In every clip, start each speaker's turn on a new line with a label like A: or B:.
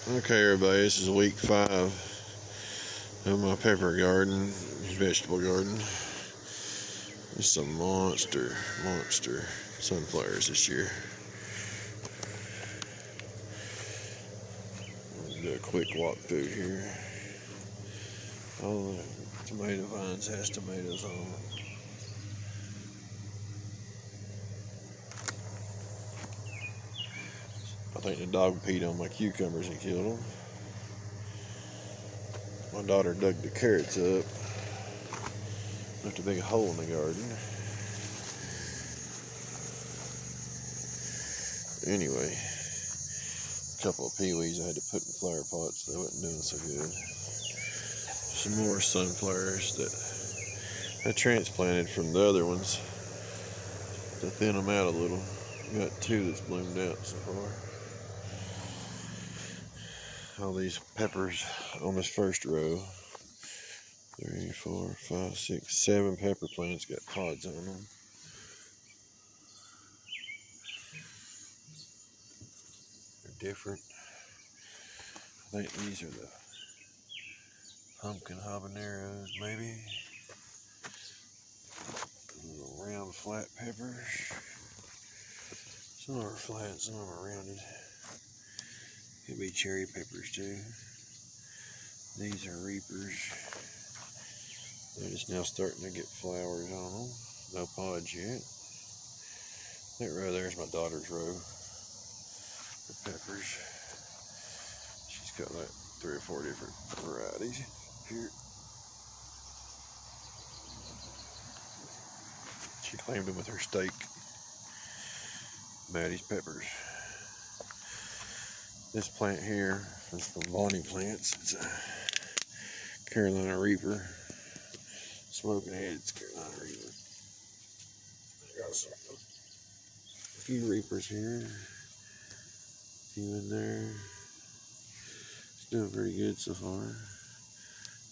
A: Okay, everybody, this is week 5 of my pepper garden, vegetable garden. There's some monster sunflowers this year. I'll do a quick walk through here. All the tomato vines has tomatoes on them. I think the dog peed on my cucumbers and killed them. My daughter dug the carrots up, left a big hole in the garden. Anyway, a couple of peewees I had to put in flower pots. They wasn't doing so good. Some more sunflowers that I transplanted from the other ones to thin them out a little. Got 2 that's bloomed out so far. All these peppers on this first row. 3, 4, 5, 6, 7 pepper plants got pods on them. They're different. I think these are the pumpkin habaneros, maybe. Little round flat peppers. Some are flat, some of them are rounded. Could be cherry peppers too. These are reapers. They're just now starting to get flowers on them. No pods yet. That row there's my daughter's row for peppers. She's got like 3 or 4 different varieties here. She claimed them with her steak. Maddie's peppers. This plant here is from Bonnie Plants. It's a Carolina Reaper. Smoking heads Carolina Reaper. I got a few Reapers here. A few in there. It's doing pretty good so far.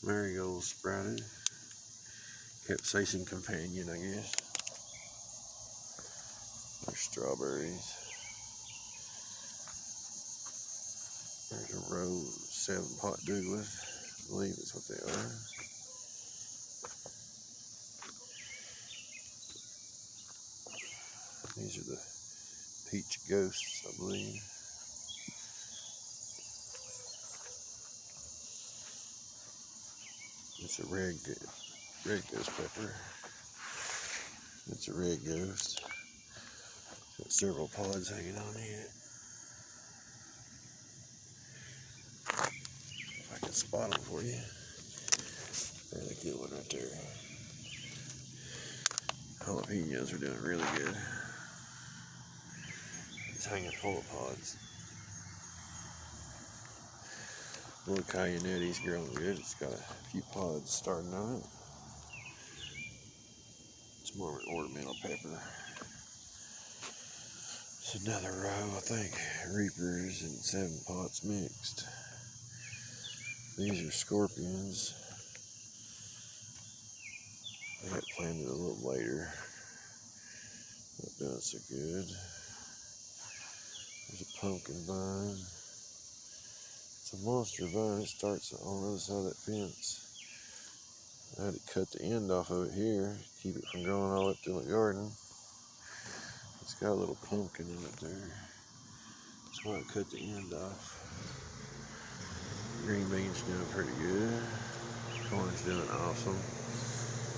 A: Marigold sprouted. Capsaicin companion, I guess. There's strawberries. There's a row of 7-pot Douglas. I believe that's what they are. These are the peach ghosts, I believe. It's a red ghost pepper. It's a red ghost. Got several pods hanging on it. If I can spot them for you. There's a good one right there. Jalapenos are doing really good. It's hanging full of pods. Little Cayennetti's growing good. It's got a few pods starting on it. It's more of an ornamental pepper. It's another row, I think, Reapers and 7 pots mixed. These are scorpions. I got planted a little later. Not doing so good. There's a pumpkin vine. It's a monster vine. It starts on the other side of that fence. I had to cut the end off of it here, keep it from growing all up to my garden. It's got a little pumpkin in it there. That's why I cut the end off. Green beans doing pretty good. Corn's doing awesome.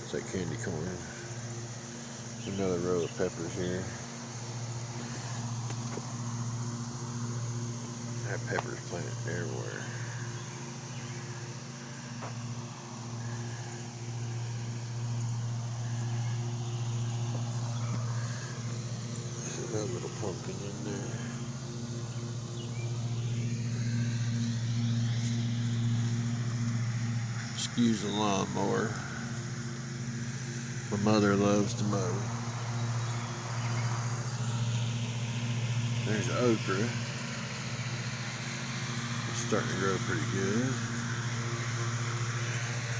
A: It's that candy corn. Another row of peppers here. I have peppers planted everywhere. There's another little pumpkin in there. Excuse the lawnmower. My mother loves to mow. There's okra. It's starting to grow pretty good.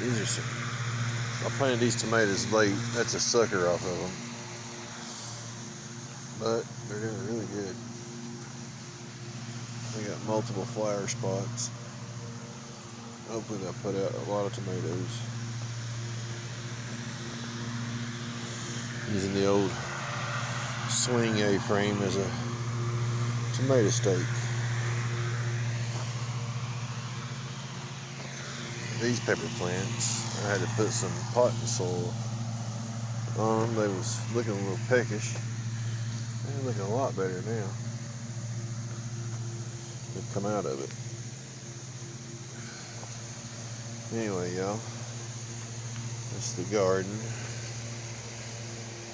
A: These are some. I planted these tomatoes late. That's a sucker off of them. But they're doing really good. I got multiple flower spots. Hopefully they'll put out a lot of tomatoes. Using the old swing A-frame as a tomato stake. These pepper plants, I had to put some potting soil on them. They was looking a little peckish. They're looking a lot better now. They've come out of it. Anyway, y'all, that's the garden.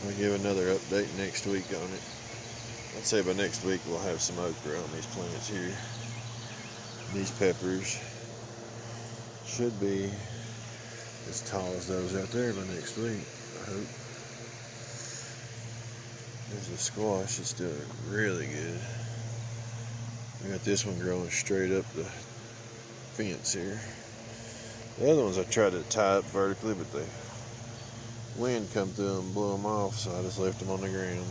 A: I'll give another update next week on it. I'd say by next week we'll have some okra on these plants here. These peppers should be as tall as those out there by next week, I hope. There's the squash, it's doing really good. I got this one growing straight up the fence here. The other ones I tried to tie up vertically, but the wind come through and blew them off, so I just left them on the ground.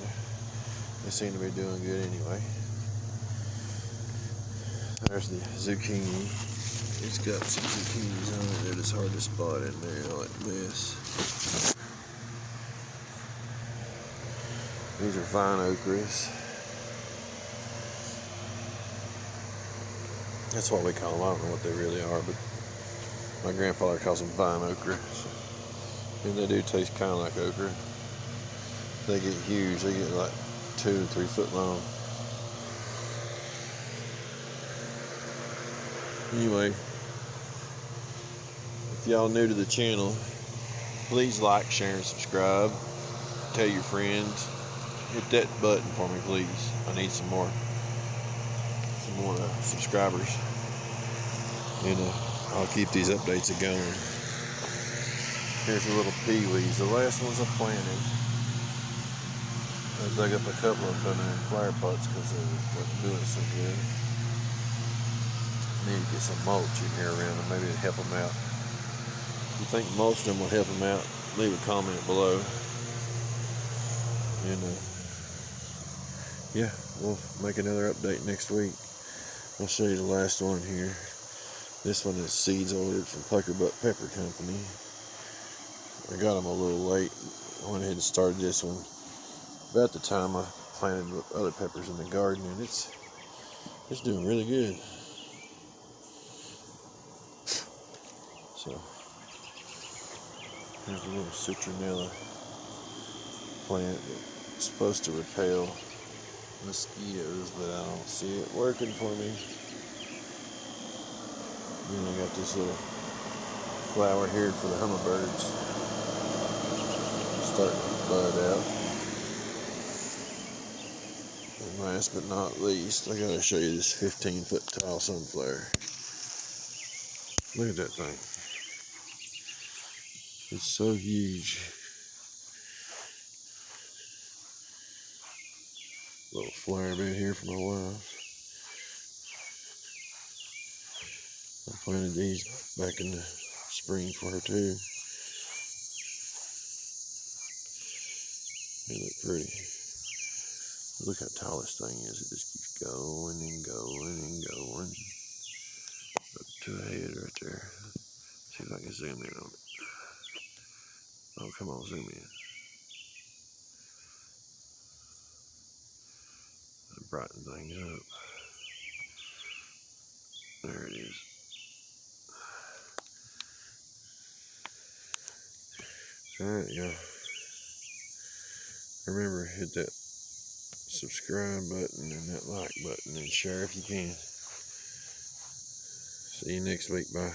A: They seem to be doing good anyway. There's the zucchini. It's got some zucchinis on it that it's hard to spot in there like this. These are vine okras. That's what we call them. I don't know what they really are, but my grandfather calls them vine okra. And they do taste kind of like okra. They get huge. They get like 2 to 3 foot long. Anyway, if y'all new to the channel, please like, share, and subscribe. Tell your friends. Hit that button for me, please. I need some more subscribers. And I'll keep these updates going. Here's the little peewees. The last ones I planted. I dug up a couple of them in flower pots because they wasn't doing so good. I need to get some mulch in here around them. Maybe it'll help them out. If you think mulching them will help them out, leave a comment below. And yeah, we'll make another update next week. I'll show you the last one here. This one is seeds ordered from Pucker Butt Pepper Company. I got them a little late. I went ahead and started this one about the time I planted other peppers in the garden, and it's doing really good. So here's a little citronella plant that's supposed to repel mosquitoes, but I don't see it working for me. Then I got this little flower here for the hummingbirds, starting to bud out. And last but not least, I gotta show you this 15-foot tall sunflower. Look at that thing. It's so huge. Little flower bed here for my wife. I planted these back in the spring for her too. They look pretty. Look how tall this thing is. It just keeps going and going and going. Up to a head right there. See if I can zoom in on it. Oh, come on, zoom in. Brighten things up. There it is. Alright, y'all. Remember, hit that subscribe button and that like button and share if you can. See you next week. Bye.